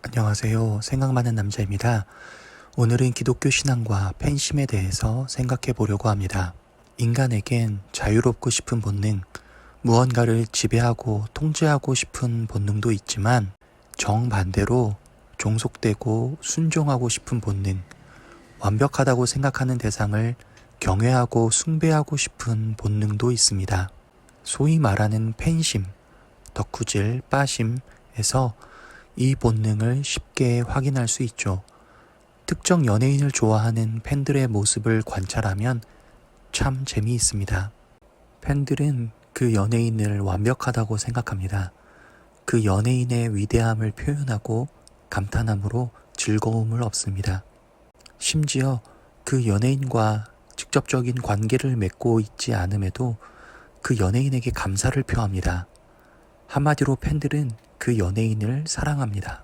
안녕하세요. 생각 많은 남자입니다. 오늘은 기독교 신앙과 팬심에 대해서 생각해 보려고 합니다. 인간에겐 자유롭고 싶은 본능, 무언가를 지배하고 통제하고 싶은 본능도 있지만 정반대로 종속되고 순종하고 싶은 본능, 완벽하다고 생각하는 대상을 경외하고 숭배하고 싶은 본능도 있습니다. 소위 말하는 팬심, 덕후질, 빠심에서 이 본능을 쉽게 확인할 수 있죠. 특정 연예인을 좋아하는 팬들의 모습을 관찰하면 참 재미있습니다. 팬들은 그 연예인을 완벽하다고 생각합니다. 그 연예인의 위대함을 표현하고 감탄함으로 즐거움을 얻습니다. 심지어 그 연예인과 직접적인 관계를 맺고 있지 않음에도 그 연예인에게 감사를 표합니다. 한마디로 팬들은 그 연예인을 사랑합니다.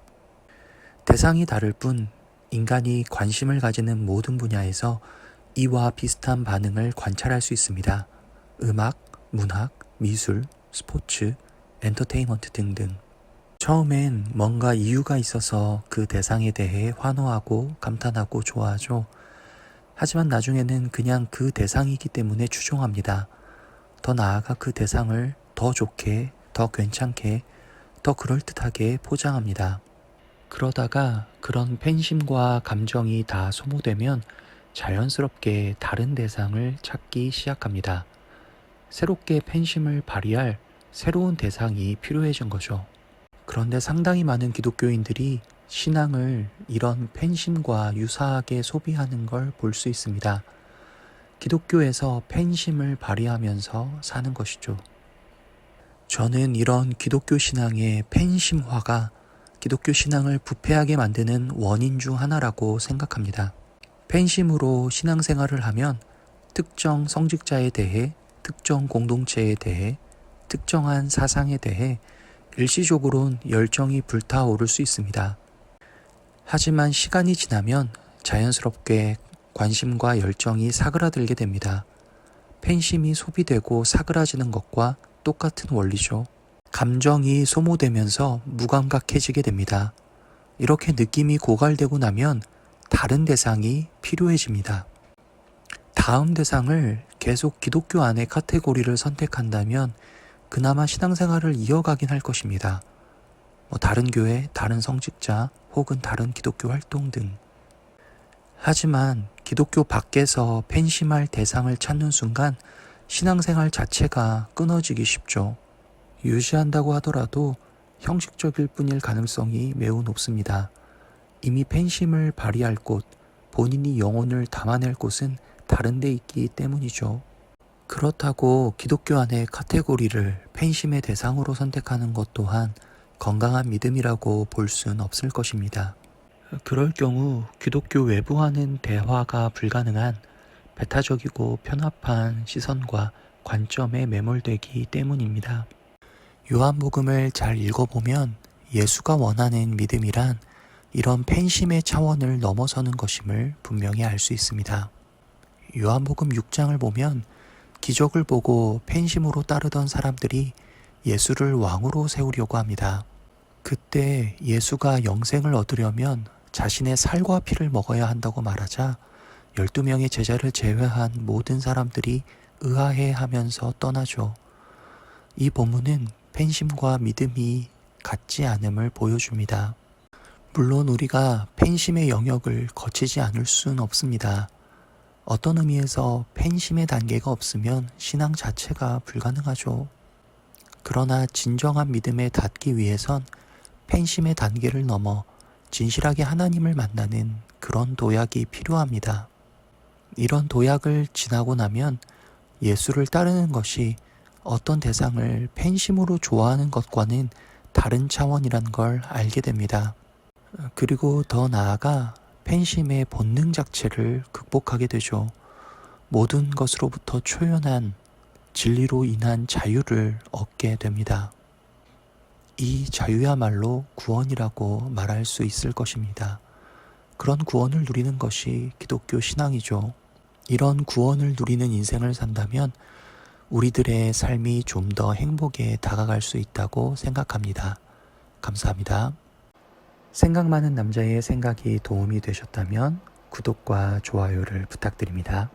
대상이 다를 뿐 인간이 관심을 가지는 모든 분야에서 이와 비슷한 반응을 관찰할 수 있습니다. 음악, 문학, 미술, 스포츠, 엔터테인먼트 등등. 처음엔 뭔가 이유가 있어서 그 대상에 대해 환호하고 감탄하고 좋아하죠. 하지만 나중에는 그냥 그 대상이기 때문에 추종합니다. 더 나아가 그 대상을 더 좋게, 더 괜찮게, 더 그럴듯하게 포장합니다. 그러다가 그런 팬심과 감정이 다 소모되면 자연스럽게 다른 대상을 찾기 시작합니다. 새롭게 팬심을 발휘할 새로운 대상이 필요해진 거죠. 그런데 상당히 많은 기독교인들이 신앙을 이런 팬심과 유사하게 소비하는 걸 볼 수 있습니다. 기독교에서 팬심을 발휘하면서 사는 것이죠. 저는 이런 기독교 신앙의 팬심화가 기독교 신앙을 부패하게 만드는 원인 중 하나라고 생각합니다. 팬심으로 신앙생활을 하면 특정 성직자에 대해, 특정 공동체에 대해, 특정한 사상에 대해 일시적으로는 열정이 불타오를 수 있습니다. 하지만 시간이 지나면 자연스럽게 관심과 열정이 사그라들게 됩니다. 팬심이 소비되고 사그라지는 것과 똑같은 원리죠. 감정이 소모되면서 무감각해지게 됩니다. 이렇게 느낌이 고갈되고 나면 다른 대상이 필요해집니다. 다음 대상을 계속 기독교 안의 카테고리를 선택한다면 그나마 신앙생활을 이어가긴 할 것입니다. 다른 교회, 다른 성직자, 혹은 다른 기독교 활동 등. 하지만 기독교 밖에서 팬심할 대상을 찾는 순간 신앙생활 자체가 끊어지기 쉽죠. 유지한다고 하더라도 형식적일 뿐일 가능성이 매우 높습니다. 이미 팬심을 발휘할 곳, 본인이 영혼을 담아낼 곳은 다른 데 있기 때문이죠. 그렇다고 기독교 안의 카테고리를 팬심의 대상으로 선택하는 것 또한 건강한 믿음이라고 볼 수는 없을 것입니다. 그럴 경우 기독교 외부와는 대화가 불가능한 배타적이고 편합한 시선과 관점에 매몰되기 때문입니다. 요한복음을 잘 읽어보면 예수가 원하는 믿음이란 이런 팬심의 차원을 넘어서는 것임을 분명히 알 수 있습니다. 요한복음 6장을 보면 기적을 보고 팬심으로 따르던 사람들이 예수를 왕으로 세우려고 합니다. 그때 예수가 영생을 얻으려면 자신의 살과 피를 먹어야 한다고 말하자 12명의 제자를 제외한 모든 사람들이 의아해하면서 떠나죠. 이 본문은 팬심과 믿음이 같지 않음을 보여줍니다. 물론 우리가 팬심의 영역을 거치지 않을 수는 없습니다. 어떤 의미에서 팬심의 단계가 없으면 신앙 자체가 불가능하죠. 그러나 진정한 믿음에 닿기 위해선 팬심의 단계를 넘어 진실하게 하나님을 만나는 그런 도약이 필요합니다. 이런 도약을 지나고 나면 예수를 따르는 것이 어떤 대상을 팬심으로 좋아하는 것과는 다른 차원이란 걸 알게 됩니다. 그리고 더 나아가 팬심의 본능 자체를 극복하게 되죠. 모든 것으로부터 초연한 진리로 인한 자유를 얻게 됩니다. 이 자유야말로 구원이라고 말할 수 있을 것입니다. 그런 구원을 누리는 것이 기독교 신앙이죠. 이런 구원을 누리는 인생을 산다면 우리들의 삶이 좀 더 행복에 다가갈 수 있다고 생각합니다. 감사합니다. 생각 많은 남자의 생각이 도움이 되셨다면 구독과 좋아요를 부탁드립니다.